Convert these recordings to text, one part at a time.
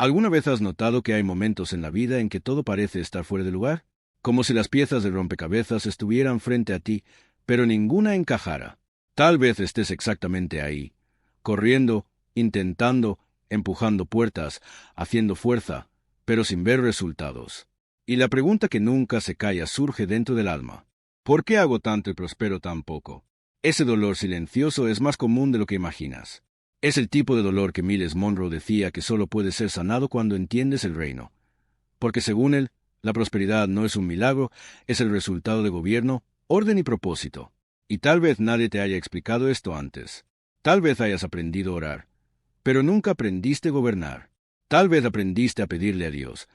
¿Alguna vez has notado que hay momentos en la vida en que todo parece estar fuera de lugar? Como si las piezas del rompecabezas estuvieran frente a ti, pero ninguna encajara. Tal vez estés exactamente ahí, corriendo, intentando, empujando puertas, haciendo fuerza, pero sin ver resultados. Y la pregunta que nunca se calla surge dentro del alma. ¿Por qué hago tanto y prospero tan poco? Ese dolor silencioso es más común de lo que imaginas. Es el tipo de dolor que Miles Monroe decía que solo puede ser sanado cuando entiendes el reino. Porque según él, la prosperidad no es un milagro, es el resultado de gobierno, orden y propósito. Y tal vez nadie te haya explicado esto antes. Tal vez hayas aprendido a orar, pero nunca aprendiste a gobernar. Tal vez aprendiste a pedirle a Dios,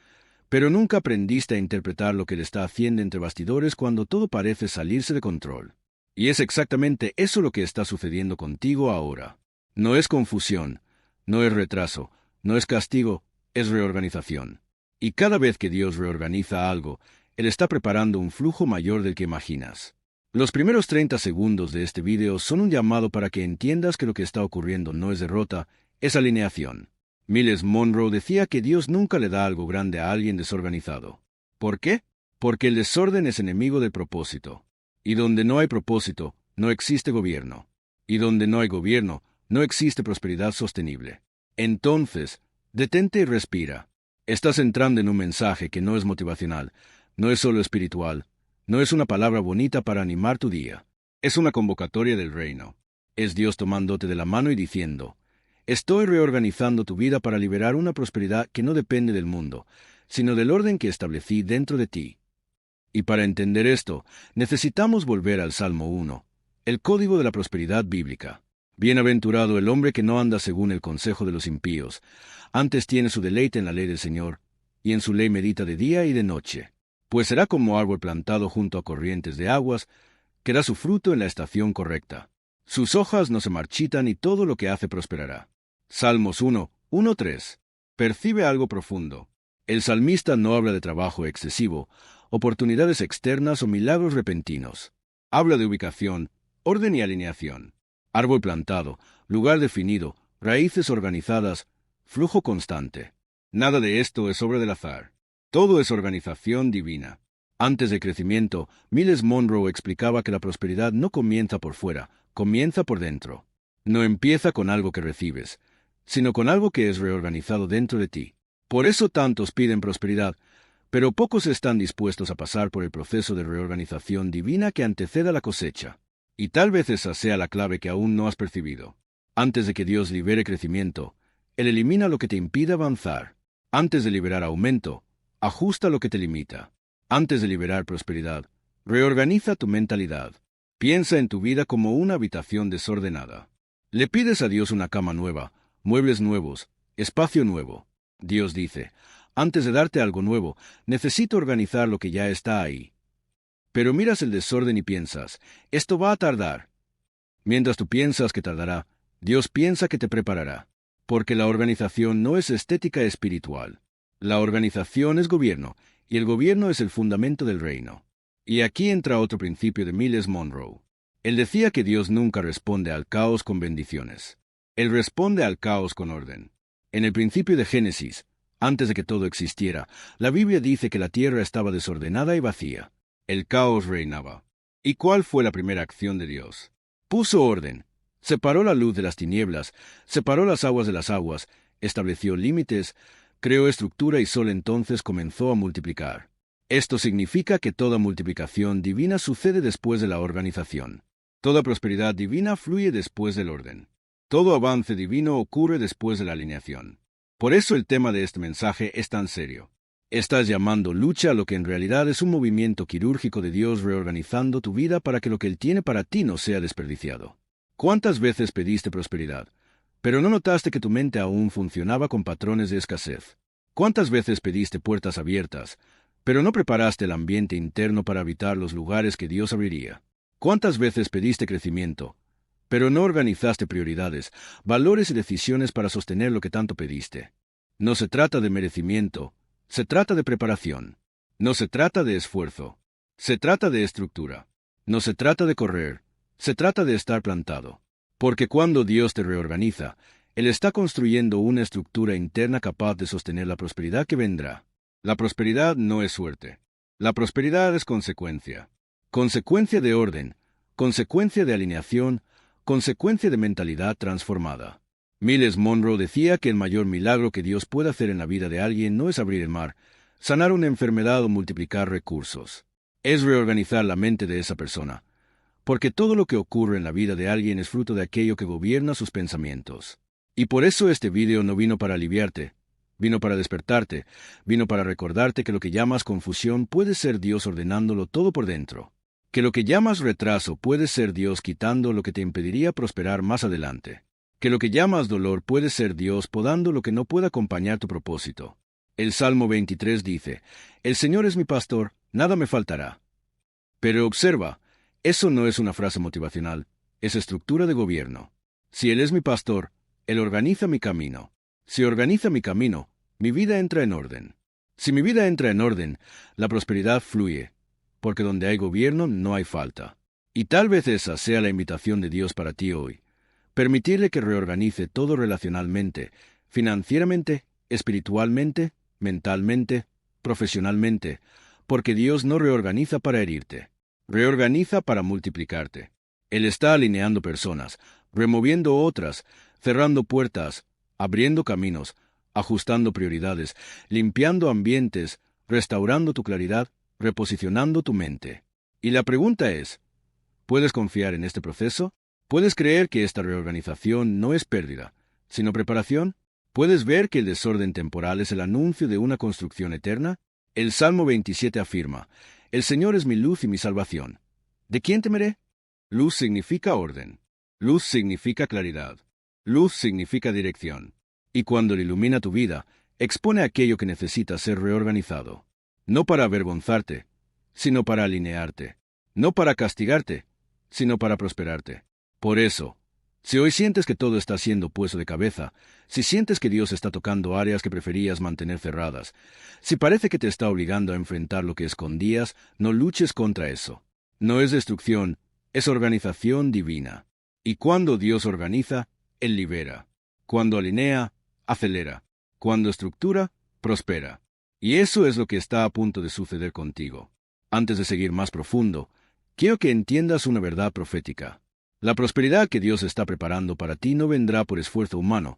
pero nunca aprendiste a interpretar lo que Él está haciendo entre bastidores cuando todo parece salirse de control. Y es exactamente eso lo que está sucediendo contigo ahora. No es confusión, no es retraso, no es castigo, es reorganización. Y cada vez que Dios reorganiza algo, Él está preparando un flujo mayor del que imaginas. Los primeros 30 segundos de este video son un llamado para que entiendas que lo que está ocurriendo no es derrota, es alineación. Miles Monroe decía que Dios nunca le da algo grande a alguien desorganizado. ¿Por qué? Porque el desorden es enemigo del propósito. Y donde no hay propósito, no existe gobierno. Y donde no hay gobierno, no existe prosperidad sostenible. Entonces, detente y respira. Estás entrando en un mensaje que no es motivacional, no es solo espiritual, no es una palabra bonita para animar tu día. Es una convocatoria del reino. Es Dios tomándote de la mano y diciendo, estoy reorganizando tu vida para liberar una prosperidad que no depende del mundo, sino del orden que establecí dentro de ti. Y para entender esto, necesitamos volver al Salmo 1, el código de la prosperidad bíblica. Bienaventurado el hombre que no anda según el consejo de los impíos, antes tiene su deleite en la ley del Señor, y en su ley medita de día y de noche. Pues será como árbol plantado junto a corrientes de aguas, que da su fruto en la estación correcta. Sus hojas no se marchitan y todo lo que hace prosperará. Salmos 1:3. Percibe algo profundo. El salmista no habla de trabajo excesivo, oportunidades externas o milagros repentinos. Habla de ubicación, orden y alineación. Árbol plantado, lugar definido, raíces organizadas, flujo constante. Nada de esto es obra del azar. Todo es organización divina. Antes del crecimiento, Miles Monroe explicaba que la prosperidad no comienza por fuera, comienza por dentro. No empieza con algo que recibes, sino con algo que es reorganizado dentro de ti. Por eso tantos piden prosperidad, pero pocos están dispuestos a pasar por el proceso de reorganización divina que anteceda la cosecha. Y tal vez esa sea la clave que aún no has percibido. Antes de que Dios libere crecimiento, Él elimina lo que te impide avanzar. Antes de liberar aumento, ajusta lo que te limita. Antes de liberar prosperidad, reorganiza tu mentalidad. Piensa en tu vida como una habitación desordenada. Le pides a Dios una cama nueva, muebles nuevos, espacio nuevo. Dios dice, antes de darte algo nuevo, necesito organizar lo que ya está ahí. Pero miras el desorden y piensas, esto va a tardar. Mientras tú piensas que tardará, Dios piensa que te preparará. Porque la organización no es estética espiritual. La organización es gobierno, y el gobierno es el fundamento del reino. Y aquí entra otro principio de Miles Monroe. Él decía que Dios nunca responde al caos con bendiciones. Él responde al caos con orden. En el principio de Génesis, antes de que todo existiera, la Biblia dice que la tierra estaba desordenada y vacía. El caos reinaba. ¿Y cuál fue la primera acción de Dios? Puso orden. Separó la luz de las tinieblas, separó las aguas de las aguas, estableció límites, creó estructura y solo entonces comenzó a multiplicar. Esto significa que toda multiplicación divina sucede después de la organización. Toda prosperidad divina fluye después del orden. Todo avance divino ocurre después de la alineación. Por eso el tema de este mensaje es tan serio. Estás llamando lucha a lo que en realidad es un movimiento quirúrgico de Dios reorganizando tu vida para que lo que Él tiene para ti no sea desperdiciado. ¿Cuántas veces pediste prosperidad, pero no notaste que tu mente aún funcionaba con patrones de escasez? ¿Cuántas veces pediste puertas abiertas, pero no preparaste el ambiente interno para habitar los lugares que Dios abriría? ¿Cuántas veces pediste crecimiento, pero no organizaste prioridades, valores y decisiones para sostener lo que tanto pediste? No se trata de merecimiento, se trata de preparación. No se trata de esfuerzo, se trata de estructura. No se trata de correr, se trata de estar plantado. Porque cuando Dios te reorganiza, Él está construyendo una estructura interna capaz de sostener la prosperidad que vendrá. La prosperidad no es suerte. La prosperidad es consecuencia. Consecuencia de orden, consecuencia de alineación, consecuencia de mentalidad transformada. Miles Monroe decía que el mayor milagro que Dios puede hacer en la vida de alguien no es abrir el mar, sanar una enfermedad o multiplicar recursos. Es reorganizar la mente de esa persona, porque todo lo que ocurre en la vida de alguien es fruto de aquello que gobierna sus pensamientos. Y por eso este video no vino para aliviarte, vino para despertarte, vino para recordarte que lo que llamas confusión puede ser Dios ordenándolo todo por dentro, que lo que llamas retraso puede ser Dios quitando lo que te impediría prosperar más adelante, que lo que llamas dolor puede ser Dios podando lo que no pueda acompañar tu propósito. El Salmo 23 dice, «El Señor es mi pastor, nada me faltará». Pero observa, eso no es una frase motivacional, es estructura de gobierno. Si Él es mi pastor, Él organiza mi camino. Si organiza mi camino, mi vida entra en orden. Si mi vida entra en orden, la prosperidad fluye, porque donde hay gobierno no hay falta. Y tal vez esa sea la invitación de Dios para ti hoy. Permitirle que reorganice todo relacionalmente, financieramente, espiritualmente, mentalmente, profesionalmente, porque Dios no reorganiza para herirte, reorganiza para multiplicarte. Él está alineando personas, removiendo otras, cerrando puertas, abriendo caminos, ajustando prioridades, limpiando ambientes, restaurando tu claridad, reposicionando tu mente. Y la pregunta es, ¿puedes confiar en este proceso? ¿Puedes creer que esta reorganización no es pérdida, sino preparación? ¿Puedes ver que el desorden temporal es el anuncio de una construcción eterna? El Salmo 27 afirma, «El Señor es mi luz y mi salvación. ¿De quién temeré?» Luz significa orden. Luz significa claridad. Luz significa dirección. Y cuando Él ilumina tu vida, expone aquello que necesita ser reorganizado. No para avergonzarte, sino para alinearte. No para castigarte, sino para prosperarte. Por eso, si hoy sientes que todo está siendo puesto de cabeza, si sientes que Dios está tocando áreas que preferías mantener cerradas, si parece que te está obligando a enfrentar lo que escondías, no luches contra eso. No es destrucción, es organización divina. Y cuando Dios organiza, Él libera. Cuando alinea, acelera. Cuando estructura, prospera. Y eso es lo que está a punto de suceder contigo. Antes de seguir más profundo, quiero que entiendas una verdad profética. La prosperidad que Dios está preparando para ti no vendrá por esfuerzo humano,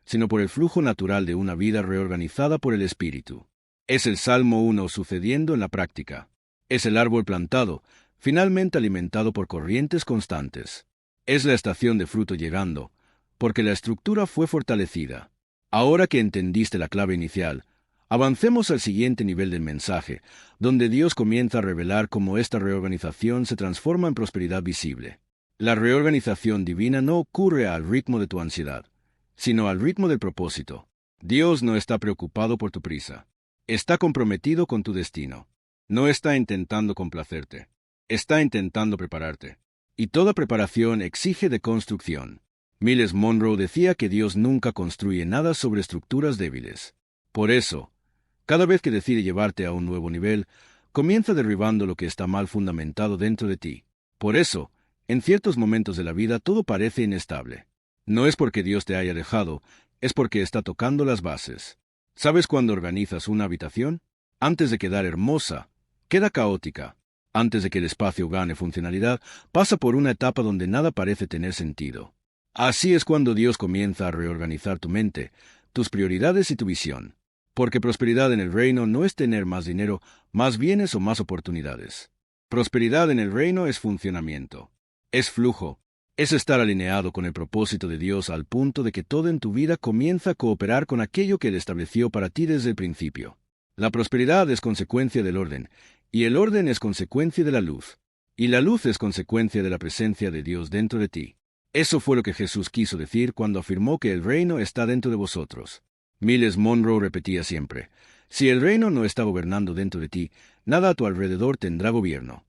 sino por el flujo natural de una vida reorganizada por el Espíritu. Es el Salmo 1 sucediendo en la práctica. Es el árbol plantado, finalmente alimentado por corrientes constantes. Es la estación de fruto llegando, porque la estructura fue fortalecida. Ahora que entendiste la clave inicial, avancemos al siguiente nivel del mensaje, donde Dios comienza a revelar cómo esta reorganización se transforma en prosperidad visible. La reorganización divina no ocurre al ritmo de tu ansiedad, sino al ritmo del propósito. Dios no está preocupado por tu prisa. Está comprometido con tu destino. No está intentando complacerte. Está intentando prepararte. Y toda preparación exige de construcción. Miles Monroe decía que Dios nunca construye nada sobre estructuras débiles. Por eso, cada vez que decide llevarte a un nuevo nivel, comienza derribando lo que está mal fundamentado dentro de ti. Por eso, en ciertos momentos de la vida todo parece inestable. No es porque Dios te haya dejado, es porque está tocando las bases. ¿Sabes cuándo organizas una habitación? Antes de quedar hermosa, queda caótica. Antes de que el espacio gane funcionalidad, pasa por una etapa donde nada parece tener sentido. Así es cuando Dios comienza a reorganizar tu mente, tus prioridades y tu visión. Porque prosperidad en el reino no es tener más dinero, más bienes o más oportunidades. Prosperidad en el reino es funcionamiento. Es flujo, es estar alineado con el propósito de Dios al punto de que todo en tu vida comienza a cooperar con aquello que Él estableció para ti desde el principio. La prosperidad es consecuencia del orden, y el orden es consecuencia de la luz, y la luz es consecuencia de la presencia de Dios dentro de ti. Eso fue lo que Jesús quiso decir cuando afirmó que el reino está dentro de vosotros. Miles Monroe repetía siempre, si el reino no está gobernando dentro de ti, nada a tu alrededor tendrá gobierno.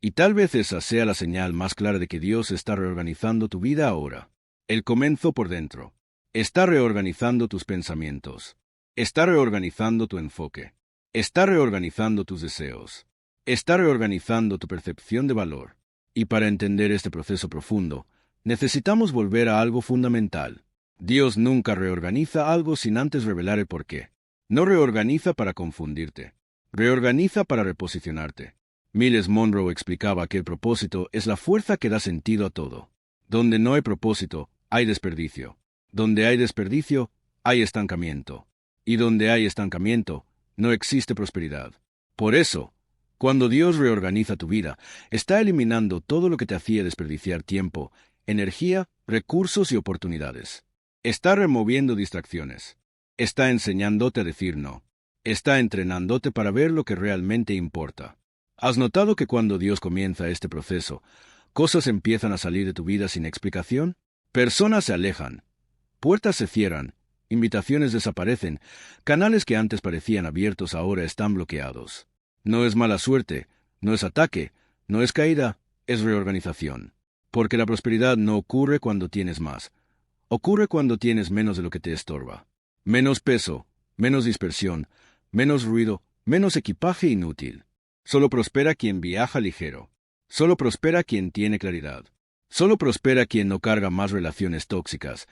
Y tal vez esa sea la señal más clara de que Dios está reorganizando tu vida ahora. Él comenzó por dentro. Está reorganizando tus pensamientos. Está reorganizando tu enfoque. Está reorganizando tus deseos. Está reorganizando tu percepción de valor. Y para entender este proceso profundo, necesitamos volver a algo fundamental. Dios nunca reorganiza algo sin antes revelar el porqué. No reorganiza para confundirte. Reorganiza para reposicionarte. Miles Monroe explicaba que el propósito es la fuerza que da sentido a todo. Donde no hay propósito, hay desperdicio. Donde hay desperdicio, hay estancamiento. Y donde hay estancamiento, no existe prosperidad. Por eso, cuando Dios reorganiza tu vida, está eliminando todo lo que te hacía desperdiciar tiempo, energía, recursos y oportunidades. Está removiendo distracciones. Está enseñándote a decir no. Está entrenándote para ver lo que realmente importa. ¿Has notado que cuando Dios comienza este proceso, cosas empiezan a salir de tu vida sin explicación? Personas se alejan, puertas se cierran, invitaciones desaparecen, canales que antes parecían abiertos ahora están bloqueados. No es mala suerte, no es ataque, no es caída, es reorganización. Porque la prosperidad no ocurre cuando tienes más. Ocurre cuando tienes menos de lo que te estorba. Menos peso, menos dispersión, menos ruido, menos equipaje inútil. Solo prospera quien viaja ligero. Solo prospera quien tiene claridad. Solo prospera quien no carga más relaciones tóxicas,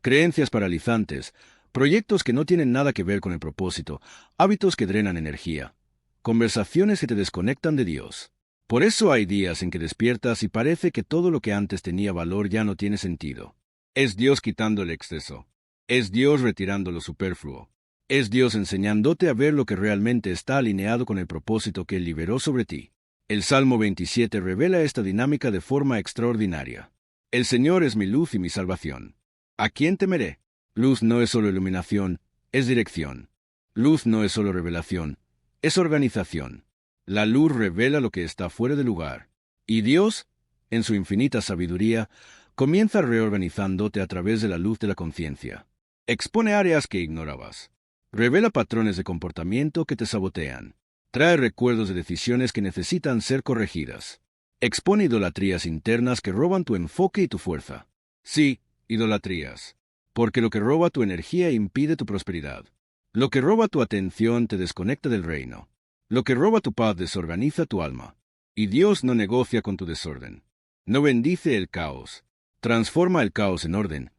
creencias paralizantes, proyectos que no tienen nada que ver con el propósito, hábitos que drenan energía, conversaciones que te desconectan de Dios. Por eso hay días en que despiertas y parece que todo lo que antes tenía valor ya no tiene sentido. Es Dios quitando el exceso. Es Dios retirando lo superfluo. Es Dios enseñándote a ver lo que realmente está alineado con el propósito que Él liberó sobre ti. El Salmo 27 revela esta dinámica de forma extraordinaria. El Señor es mi luz y mi salvación. ¿A quién temeré? Luz no es solo iluminación, es dirección. Luz no es solo revelación, es organización. La luz revela lo que está fuera de lugar. Y Dios, en su infinita sabiduría, comienza reorganizándote a través de la luz de la conciencia. Expone áreas que ignorabas. Revela patrones de comportamiento que te sabotean. Trae recuerdos de decisiones que necesitan ser corregidas. Expone idolatrías internas que roban tu enfoque y tu fuerza. Sí, idolatrías. Porque lo que roba tu energía impide tu prosperidad. Lo que roba tu atención te desconecta del reino. Lo que roba tu paz desorganiza tu alma. Y Dios no negocia con tu desorden. No bendice el caos. Transforma el caos en orden.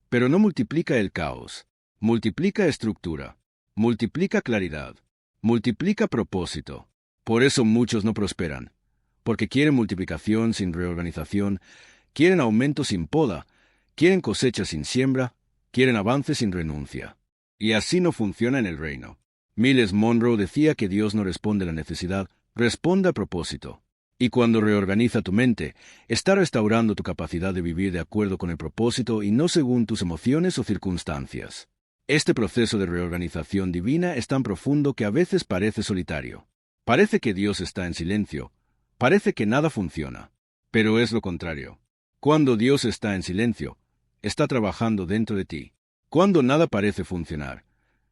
Pero no multiplica el caos. Multiplica estructura. Multiplica claridad. Multiplica propósito. Por eso muchos no prosperan. Porque quieren multiplicación sin reorganización, quieren aumento sin poda, quieren cosecha sin siembra, quieren avance sin renuncia. Y así no funciona en el reino. Miles Monroe decía que Dios no responde a la necesidad, responde a propósito. Y cuando reorganiza tu mente, está restaurando tu capacidad de vivir de acuerdo con el propósito y no según tus emociones o circunstancias. Este proceso de reorganización divina es tan profundo que a veces parece solitario. Parece que Dios está en silencio. Parece que nada funciona. Pero es lo contrario. Cuando Dios está en silencio, está trabajando dentro de ti. Cuando nada parece funcionar,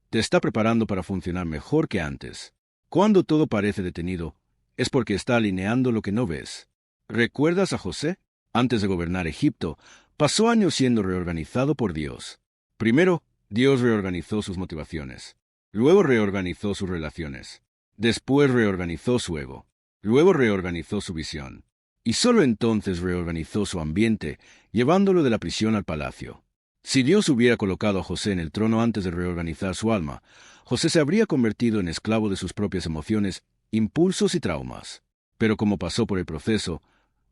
te está preparando para funcionar mejor que antes. Cuando todo parece detenido, es porque está alineando lo que no ves. ¿Recuerdas a José? Antes de gobernar Egipto, pasó años siendo reorganizado por Dios. Primero, Dios reorganizó sus motivaciones. Luego reorganizó sus relaciones. Después reorganizó su ego. Luego reorganizó su visión. Y solo entonces reorganizó su ambiente, llevándolo de la prisión al palacio. Si Dios hubiera colocado a José en el trono antes de reorganizar su alma, José se habría convertido en esclavo de sus propias emociones, impulsos y traumas. Pero como pasó por el proceso,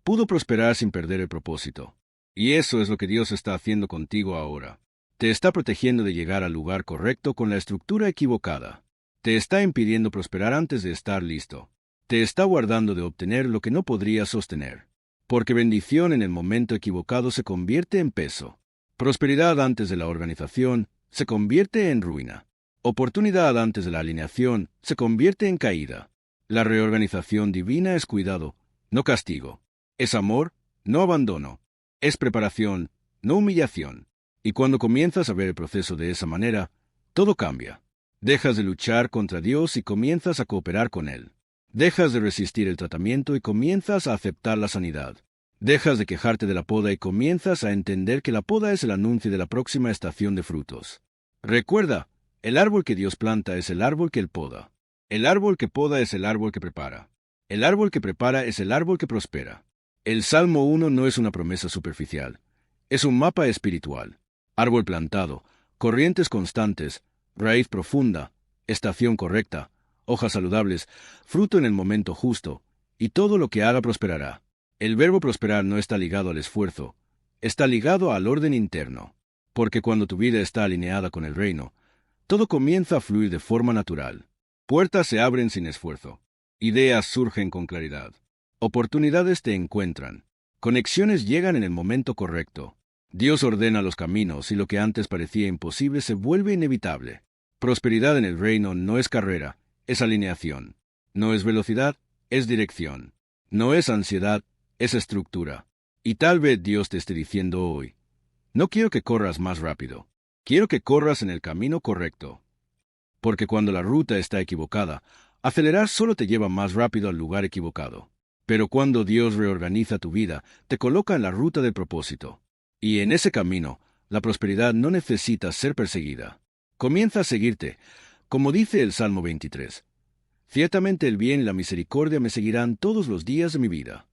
pudo prosperar sin perder el propósito. Y eso es lo que Dios está haciendo contigo ahora. Te está protegiendo de llegar al lugar correcto con la estructura equivocada. Te está impidiendo prosperar antes de estar listo. Te está guardando de obtener lo que no podrías sostener. Porque bendición en el momento equivocado se convierte en peso. Prosperidad antes de la organización se convierte en ruina. Oportunidad antes de la alineación se convierte en caída. La reorganización divina es cuidado, no castigo. Es amor, no abandono. Es preparación, no humillación. Y cuando comienzas a ver el proceso de esa manera, todo cambia. Dejas de luchar contra Dios y comienzas a cooperar con Él. Dejas de resistir el tratamiento y comienzas a aceptar la sanidad. Dejas de quejarte de la poda y comienzas a entender que la poda es el anuncio de la próxima estación de frutos. Recuerda, el árbol que Dios planta es el árbol que Él poda. El árbol que poda es el árbol que prepara. El árbol que prepara es el árbol que prospera. El Salmo 1 no es una promesa superficial. Es un mapa espiritual. árbol plantado, corrientes constantes, raíz profunda, estación correcta, hojas saludables, fruto en el momento justo, y todo lo que haga prosperará. El verbo prosperar no está ligado al esfuerzo, está ligado al orden interno, porque cuando tu vida está alineada con el reino, todo comienza a fluir de forma natural. Puertas se abren sin esfuerzo, ideas surgen con claridad, oportunidades te encuentran, conexiones llegan en el momento correcto. Dios ordena los caminos y lo que antes parecía imposible se vuelve inevitable. Prosperidad en el reino no es carrera, es alineación. No es velocidad, es dirección. No es ansiedad, es estructura. Y tal vez Dios te esté diciendo hoy, no quiero que corras más rápido, quiero que corras en el camino correcto. Porque cuando la ruta está equivocada, acelerar solo te lleva más rápido al lugar equivocado. Pero cuando Dios reorganiza tu vida, te coloca en la ruta del propósito. Y en ese camino, la prosperidad no necesita ser perseguida. Comienza a seguirte, como dice el Salmo 23. Ciertamente el bien y la misericordia me seguirán todos los días de mi vida.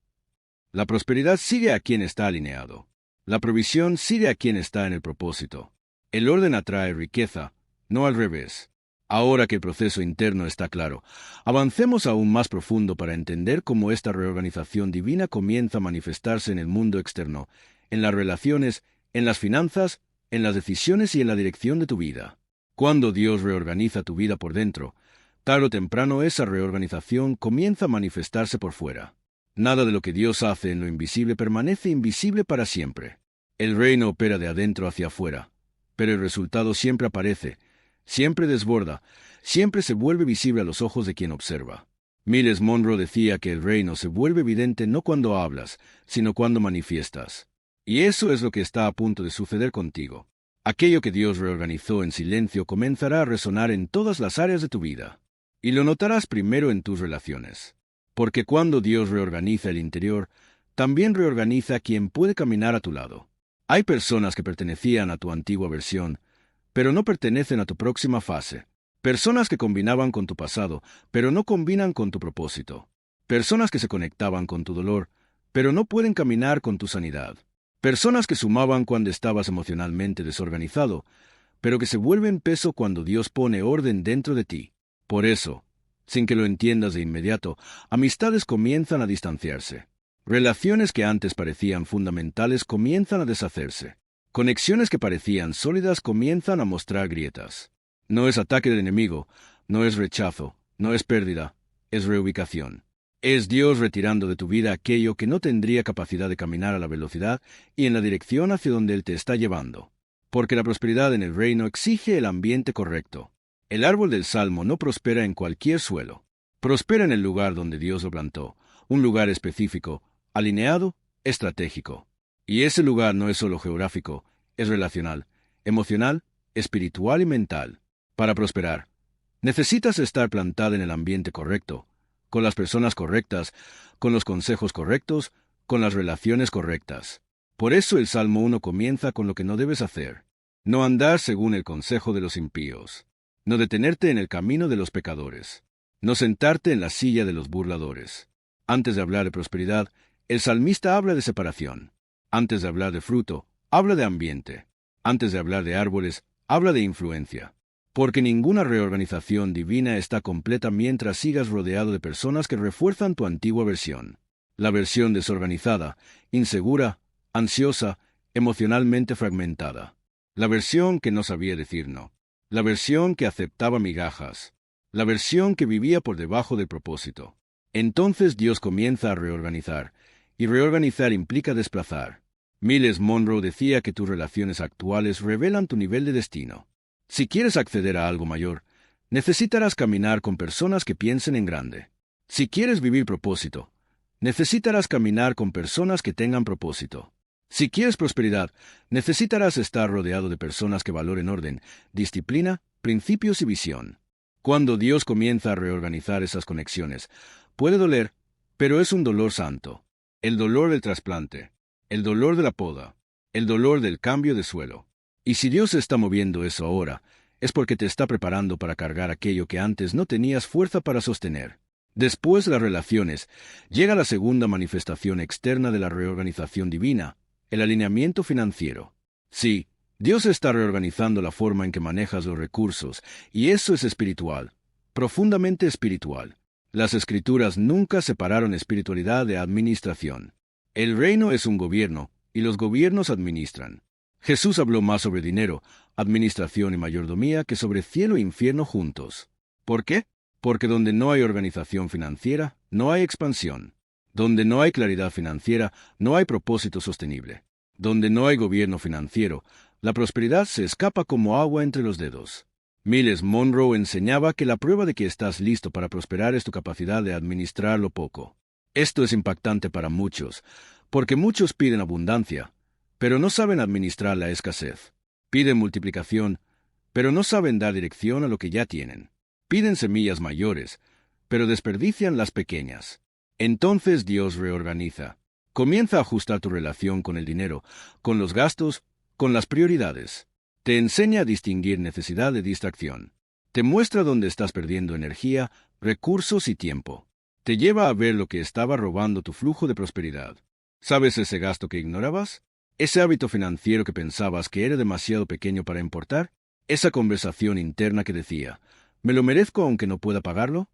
La prosperidad sigue a quien está alineado. La provisión sigue a quien está en el propósito. El orden atrae riqueza, no al revés. Ahora que el proceso interno está claro, avancemos aún más profundo para entender cómo esta reorganización divina comienza a manifestarse en el mundo externo, en las relaciones, en las finanzas, en las decisiones y en la dirección de tu vida. Cuando Dios reorganiza tu vida por dentro, tarde o temprano esa reorganización comienza a manifestarse por fuera. Nada de lo que Dios hace en lo invisible permanece invisible para siempre. El reino opera de adentro hacia afuera, pero el resultado siempre aparece, siempre desborda, siempre se vuelve visible a los ojos de quien observa. Miles Monroe decía que el reino se vuelve evidente no cuando hablas, sino cuando manifiestas. Y eso es lo que está a punto de suceder contigo. Aquello que Dios reorganizó en silencio comenzará a resonar en todas las áreas de tu vida. Y lo notarás primero en tus relaciones. Porque cuando Dios reorganiza el interior, también reorganiza a quien puede caminar a tu lado. Hay personas que pertenecían a tu antigua versión, pero no pertenecen a tu próxima fase. Personas que combinaban con tu pasado, pero no combinan con tu propósito. Personas que se conectaban con tu dolor, pero no pueden caminar con tu sanidad. Personas que sumaban cuando estabas emocionalmente desorganizado, pero que se vuelven peso cuando Dios pone orden dentro de ti. Por eso, sin que lo entiendas de inmediato, amistades comienzan a distanciarse. Relaciones que antes parecían fundamentales comienzan a deshacerse. Conexiones que parecían sólidas comienzan a mostrar grietas. No es ataque del enemigo, no es rechazo, no es pérdida, es reubicación. Es Dios retirando de tu vida aquello que no tendría capacidad de caminar a la velocidad y en la dirección hacia donde Él te está llevando. Porque la prosperidad en el reino exige el ambiente correcto. El árbol del Salmo no prospera en cualquier suelo. Prospera en el lugar donde Dios lo plantó, un lugar específico, alineado, estratégico. Y ese lugar no es solo geográfico, es relacional, emocional, espiritual y mental. Para prosperar, necesitas estar plantada en el ambiente correcto, con las personas correctas, con los consejos correctos, con las relaciones correctas. Por eso el Salmo 1 comienza con lo que no debes hacer. No andar según el consejo de los impíos. No detenerte en el camino de los pecadores. No sentarte en la silla de los burladores. Antes de hablar de prosperidad, el salmista habla de separación. Antes de hablar de fruto, habla de ambiente. Antes de hablar de árboles, habla de influencia. Porque ninguna reorganización divina está completa mientras sigas rodeado de personas que refuerzan tu antigua versión. La versión desorganizada, insegura, ansiosa, emocionalmente fragmentada. La versión que no sabía decir no. La versión que aceptaba migajas. La versión que vivía por debajo del propósito. Entonces Dios comienza a reorganizar, y reorganizar implica desplazar. Miles Monroe decía que tus relaciones actuales revelan tu nivel de destino. Si quieres acceder a algo mayor, necesitarás caminar con personas que piensen en grande. Si quieres vivir propósito, necesitarás caminar con personas que tengan propósito. Si quieres prosperidad, necesitarás estar rodeado de personas que valoren orden, disciplina, principios y visión. Cuando Dios comienza a reorganizar esas conexiones, puede doler, pero es un dolor santo. El dolor del trasplante, el dolor de la poda, el dolor del cambio de suelo. Y si Dios está moviendo eso ahora, es porque te está preparando para cargar aquello que antes no tenías fuerza para sostener. Después de las relaciones, llega la segunda manifestación externa de la reorganización divina, el alineamiento financiero. Sí, Dios está reorganizando la forma en que manejas los recursos, y eso es espiritual, profundamente espiritual. Las Escrituras nunca separaron espiritualidad de administración. El reino es un gobierno, y los gobiernos administran. Jesús habló más sobre dinero, administración y mayordomía que sobre cielo e infierno juntos. ¿Por qué? Porque donde no hay organización financiera, no hay expansión. Donde no hay claridad financiera, no hay propósito sostenible. Donde no hay gobierno financiero, la prosperidad se escapa como agua entre los dedos. Miles Monroe enseñaba que la prueba de que estás listo para prosperar es tu capacidad de administrar lo poco. Esto es impactante para muchos, porque muchos piden abundancia, pero no saben administrar la escasez. Piden multiplicación, pero no saben dar dirección a lo que ya tienen. Piden semillas mayores, pero desperdician las pequeñas. Entonces Dios reorganiza. Comienza a ajustar tu relación con el dinero, con los gastos, con las prioridades. Te enseña a distinguir necesidad de distracción. Te muestra dónde estás perdiendo energía, recursos y tiempo. Te lleva a ver lo que estaba robando tu flujo de prosperidad. ¿Sabes ese gasto que ignorabas? ¿Ese hábito financiero que pensabas que era demasiado pequeño para importar? ¿Esa conversación interna que decía, ¿me lo merezco aunque no pueda pagarlo?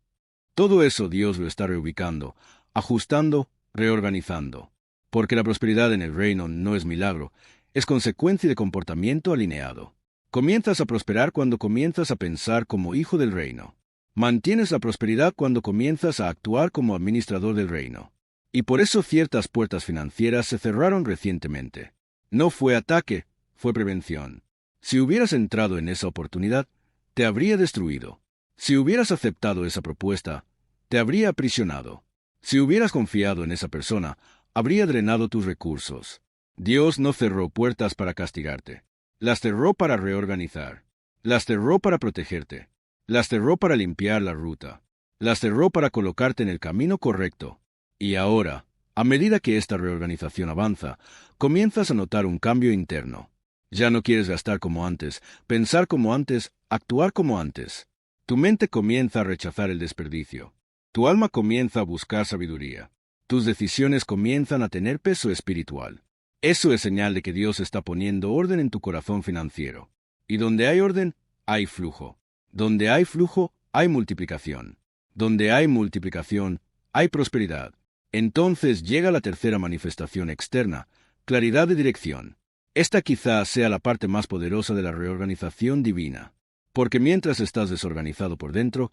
Todo eso Dios lo está reubicando, ajustando, reorganizando. Porque la prosperidad en el reino no es milagro, es consecuencia de comportamiento alineado. Comienzas a prosperar cuando comienzas a pensar como hijo del reino. Mantienes la prosperidad cuando comienzas a actuar como administrador del reino. Y por eso ciertas puertas financieras se cerraron recientemente. No fue ataque, fue prevención. Si hubieras entrado en esa oportunidad, te habría destruido. Si hubieras aceptado esa propuesta, te habría aprisionado. Si hubieras confiado en esa persona, habría drenado tus recursos. Dios no cerró puertas para castigarte. Las cerró para reorganizar. Las cerró para protegerte. Las cerró para limpiar la ruta. Las cerró para colocarte en el camino correcto. Y ahora, a medida que esta reorganización avanza, comienzas a notar un cambio interno. Ya no quieres gastar como antes, pensar como antes, actuar como antes. Tu mente comienza a rechazar el desperdicio. Tu alma comienza a buscar sabiduría. Tus decisiones comienzan a tener peso espiritual. Eso es señal de que Dios está poniendo orden en tu corazón financiero. Y donde hay orden, hay flujo. Donde hay flujo, hay multiplicación. Donde hay multiplicación, hay prosperidad. Entonces llega la tercera manifestación externa, claridad de dirección. Esta quizá sea la parte más poderosa de la reorganización divina. Porque mientras estás desorganizado por dentro,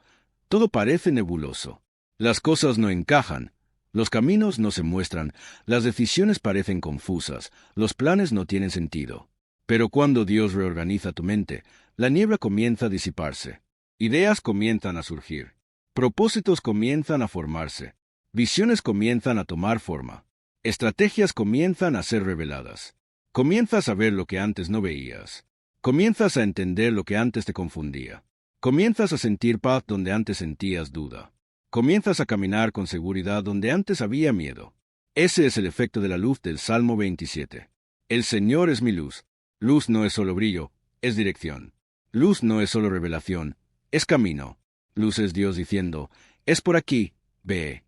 todo parece nebuloso. Las cosas no encajan, los caminos no se muestran, las decisiones parecen confusas, los planes no tienen sentido. Pero cuando Dios reorganiza tu mente, la niebla comienza a disiparse. Ideas comienzan a surgir. Propósitos comienzan a formarse. Visiones comienzan a tomar forma. Estrategias comienzan a ser reveladas. Comienzas a ver lo que antes no veías. Comienzas a entender lo que antes te confundía. Comienzas a sentir paz donde antes sentías duda. Comienzas a caminar con seguridad donde antes había miedo. Ese es el efecto de la luz del Salmo 27. El Señor es mi luz. Luz no es solo brillo, es dirección. Luz no es solo revelación, es camino. Luz es Dios diciendo, es por aquí, ve.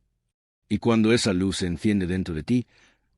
Y cuando esa luz se enciende dentro de ti,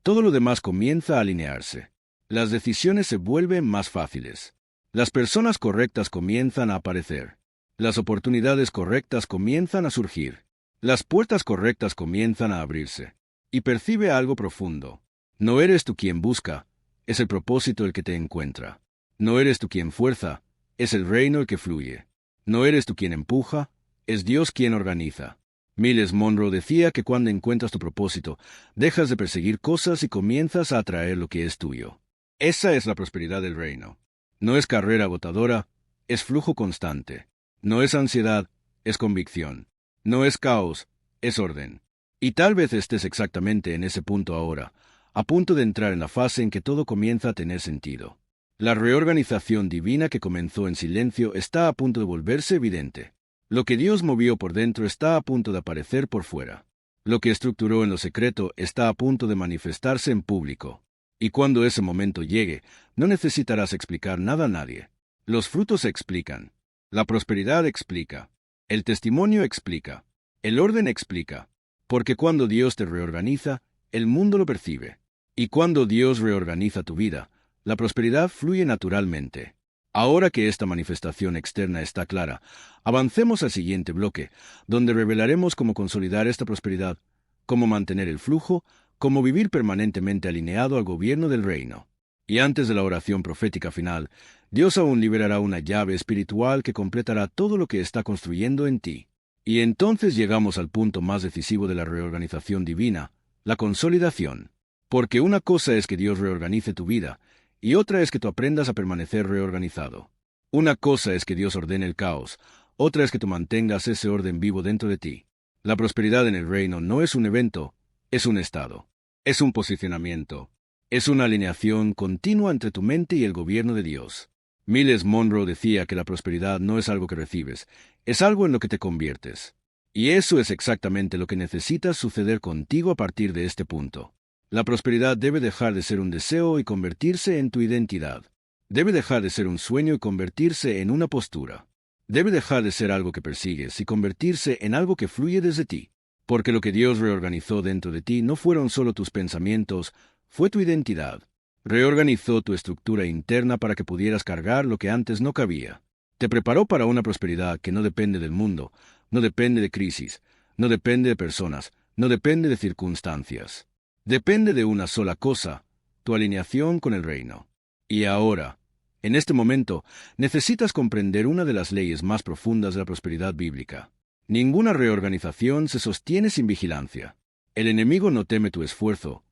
todo lo demás comienza a alinearse. Las decisiones se vuelven más fáciles. Las personas correctas comienzan a aparecer. Las oportunidades correctas comienzan a surgir. Las puertas correctas comienzan a abrirse. Y percibe algo profundo. No eres tú quien busca, es el propósito el que te encuentra. No eres tú quien fuerza, es el reino el que fluye. No eres tú quien empuja, es Dios quien organiza. Miles Monroe decía que cuando encuentras tu propósito, dejas de perseguir cosas y comienzas a atraer lo que es tuyo. Esa es la prosperidad del reino. No es carrera agotadora, es flujo constante. No es ansiedad, es convicción. No es caos, es orden. Y tal vez estés exactamente en ese punto ahora, a punto de entrar en la fase en que todo comienza a tener sentido. La reorganización divina que comenzó en silencio está a punto de volverse evidente. Lo que Dios movió por dentro está a punto de aparecer por fuera. Lo que estructuró en lo secreto está a punto de manifestarse en público. Y cuando ese momento llegue, no necesitarás explicar nada a nadie. Los frutos se explican. La prosperidad explica. El testimonio explica. El orden explica. Porque cuando Dios te reorganiza, el mundo lo percibe. Y cuando Dios reorganiza tu vida, La prosperidad fluye naturalmente. Ahora que esta manifestación externa está clara, avancemos al siguiente bloque, donde revelaremos cómo consolidar esta prosperidad, cómo mantener el flujo, cómo vivir permanentemente alineado al gobierno del reino. Y antes de la oración profética final, Dios aún liberará una llave espiritual que completará todo lo que está construyendo en ti. Y entonces llegamos al punto más decisivo de la reorganización divina, la consolidación. Porque una cosa es que Dios reorganice tu vida, y otra es que tú aprendas a permanecer reorganizado. Una cosa es que Dios ordene el caos, otra es que tú mantengas ese orden vivo dentro de ti. La prosperidad en el reino no es un evento, es un estado. Es un posicionamiento. Es una alineación continua entre tu mente y el gobierno de Dios. Miles Monroe decía que la prosperidad no es algo que recibes, es algo en lo que te conviertes. Y eso es exactamente lo que necesita suceder contigo a partir de este punto. La prosperidad debe dejar de ser un deseo y convertirse en tu identidad. Debe dejar de ser un sueño y convertirse en una postura. Debe dejar de ser algo que persigues y convertirse en algo que fluye desde ti. Porque lo que Dios reorganizó dentro de ti no fueron solo tus pensamientos, fue tu identidad. Reorganizó tu estructura interna para que pudieras cargar lo que antes no cabía. Te preparó para una prosperidad que no depende del mundo, no depende de crisis, no depende de personas, no depende de circunstancias. Depende de una sola cosa, tu alineación con el reino. Y ahora, en este momento, necesitas comprender una de las leyes más profundas de la prosperidad bíblica. Ninguna reorganización se sostiene sin vigilancia. El enemigo no teme tu esfuerzo,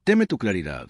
teme tu claridad.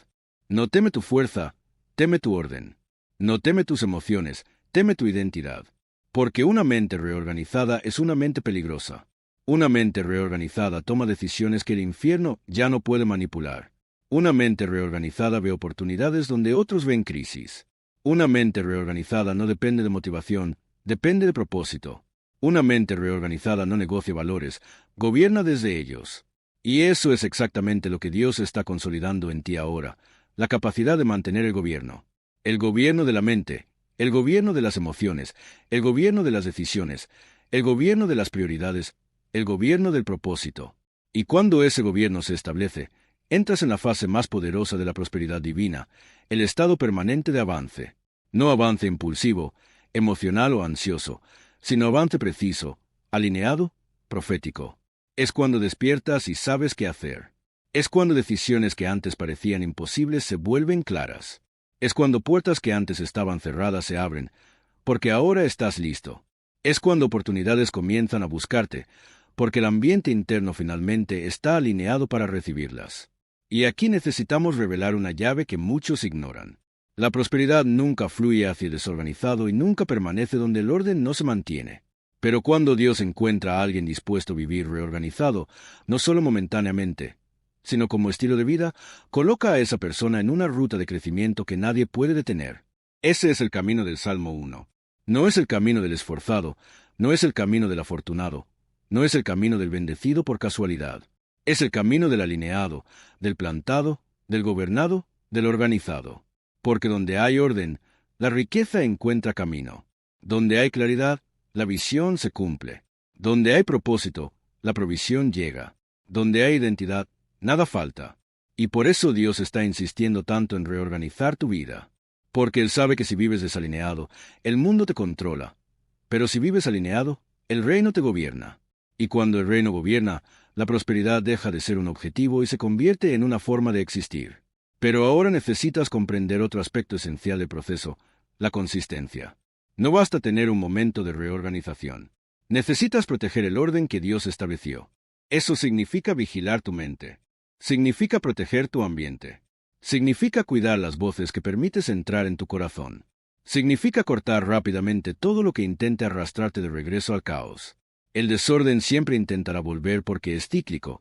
No teme tu fuerza, teme tu orden. No teme tus emociones, teme tu identidad. Porque una mente reorganizada es una mente peligrosa. Una mente reorganizada toma decisiones que el infierno ya no puede manipular. Una mente reorganizada ve oportunidades donde otros ven crisis. Una mente reorganizada no depende de motivación, depende de propósito. Una mente reorganizada no negocia valores, gobierna desde ellos. Y eso es exactamente lo que Dios está consolidando en ti ahora, la capacidad de mantener el gobierno. El gobierno de la mente, el gobierno de las emociones, el gobierno de las decisiones, el gobierno de las prioridades, el gobierno del propósito. Y cuando ese gobierno se establece, entras en la fase más poderosa de la prosperidad divina, el estado permanente de avance. No avance impulsivo, emocional o ansioso, sino avance preciso, alineado, profético. Es cuando despiertas y sabes qué hacer. Es cuando decisiones que antes parecían imposibles se vuelven claras. Es cuando puertas que antes estaban cerradas se abren, porque ahora estás listo. Es cuando oportunidades comienzan a buscarte, porque el ambiente interno finalmente está alineado para recibirlas. Y aquí necesitamos revelar una llave que muchos ignoran. La prosperidad nunca fluye hacia el desorganizado y nunca permanece donde el orden no se mantiene. Pero cuando Dios encuentra a alguien dispuesto a vivir reorganizado, no solo momentáneamente, sino como estilo de vida, coloca a esa persona en una ruta de crecimiento que nadie puede detener. Ese es el camino del Salmo 1. No es el camino del esforzado, no es el camino del afortunado, no es el camino del bendecido por casualidad. Es el camino del alineado, del plantado, del gobernado, del organizado. Porque donde hay orden, la riqueza encuentra camino. Donde hay claridad, la visión se cumple. Donde hay propósito, la provisión llega. Donde hay identidad, nada falta. Y por eso Dios está insistiendo tanto en reorganizar tu vida. Porque Él sabe que si vives desalineado, el mundo te controla. Pero si vives alineado, el reino te gobierna. Y cuando el reino gobierna, la prosperidad deja de ser un objetivo y se convierte en una forma de existir. Pero ahora necesitas comprender otro aspecto esencial del proceso, la consistencia. No basta tener un momento de reorganización. Necesitas proteger el orden que Dios estableció. Eso significa vigilar tu mente. Significa proteger tu ambiente. Significa cuidar las voces que permites entrar en tu corazón. Significa cortar rápidamente todo lo que intente arrastrarte de regreso al caos. El desorden siempre intentará volver porque es cíclico,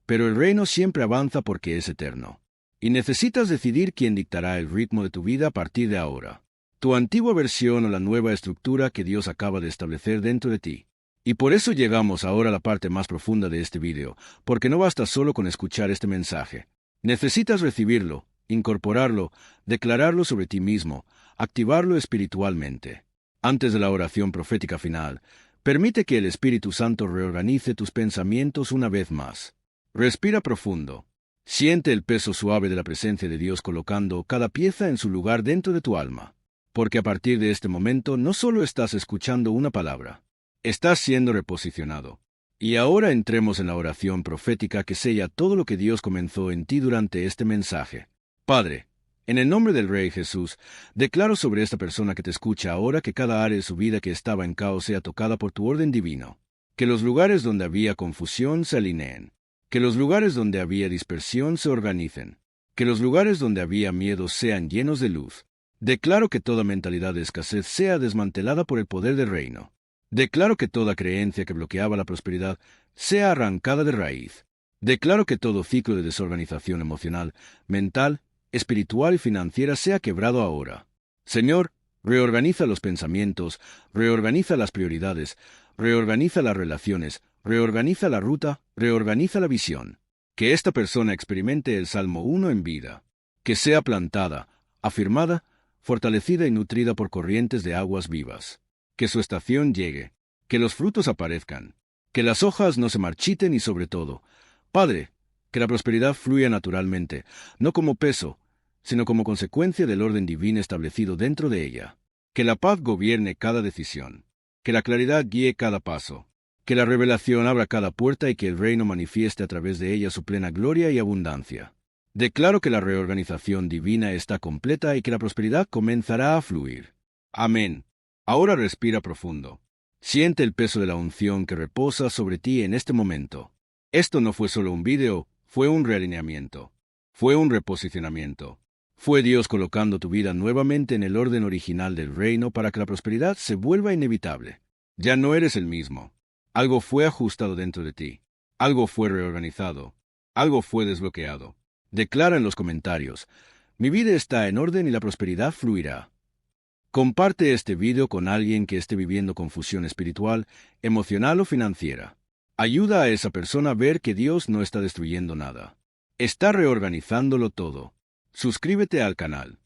pero el reino siempre avanza porque es eterno. Y necesitas decidir quién dictará el ritmo de tu vida a partir de ahora. Tu antigua versión o la nueva estructura que Dios acaba de establecer dentro de ti. Y por eso llegamos ahora a la parte más profunda de este video, porque no basta solo con escuchar este mensaje. Necesitas recibirlo, incorporarlo, declararlo sobre ti mismo, activarlo espiritualmente. Antes de la oración profética final, permite que el Espíritu Santo reorganice tus pensamientos una vez más. Respira profundo. Siente el peso suave de la presencia de Dios colocando cada pieza en su lugar dentro de tu alma. Porque a partir de este momento no solo estás escuchando una palabra, estás siendo reposicionado. Y ahora entremos en la oración profética que sella todo lo que Dios comenzó en ti durante este mensaje. Padre, en el nombre del Rey Jesús, declaro sobre esta persona que te escucha ahora que cada área de su vida que estaba en caos sea tocada por tu orden divino. Que los lugares donde había confusión se alineen. Que los lugares donde había dispersión se organicen. Que los lugares donde había miedo sean llenos de luz. Declaro que toda mentalidad de escasez sea desmantelada por el poder del reino. Declaro que toda creencia que bloqueaba la prosperidad sea arrancada de raíz. Declaro que todo ciclo de desorganización emocional, mental, espiritual y financiera sea quebrado ahora. Señor, reorganiza los pensamientos, reorganiza las prioridades, reorganiza las relaciones, reorganiza la ruta, reorganiza la visión. Que esta persona experimente el Salmo 1 en vida. Que sea plantada, afirmada, fortalecida y nutrida por corrientes de aguas vivas. Que su estación llegue, que los frutos aparezcan, que las hojas no se marchiten y sobre todo, Padre, que la prosperidad fluya naturalmente, no como peso, sino como consecuencia del orden divino establecido dentro de ella. Que la paz gobierne cada decisión, que la claridad guíe cada paso, que la revelación abra cada puerta y que el reino manifieste a través de ella su plena gloria y abundancia. Declaro que la reorganización divina está completa y que la prosperidad comenzará a fluir. Amén. Ahora respira profundo. Siente el peso de la unción que reposa sobre ti en este momento. Esto no fue solo un video, fue un realineamiento. Fue un reposicionamiento. Fue Dios colocando tu vida nuevamente en el orden original del reino para que la prosperidad se vuelva inevitable. Ya no eres el mismo. Algo fue ajustado dentro de ti. Algo fue reorganizado. Algo fue desbloqueado. Declara en los comentarios: mi vida está en orden y la prosperidad fluirá. Comparte este video con alguien que esté viviendo confusión espiritual, emocional o financiera. Ayuda a esa persona a ver que Dios no está destruyendo nada. Está reorganizándolo todo. Suscríbete al canal.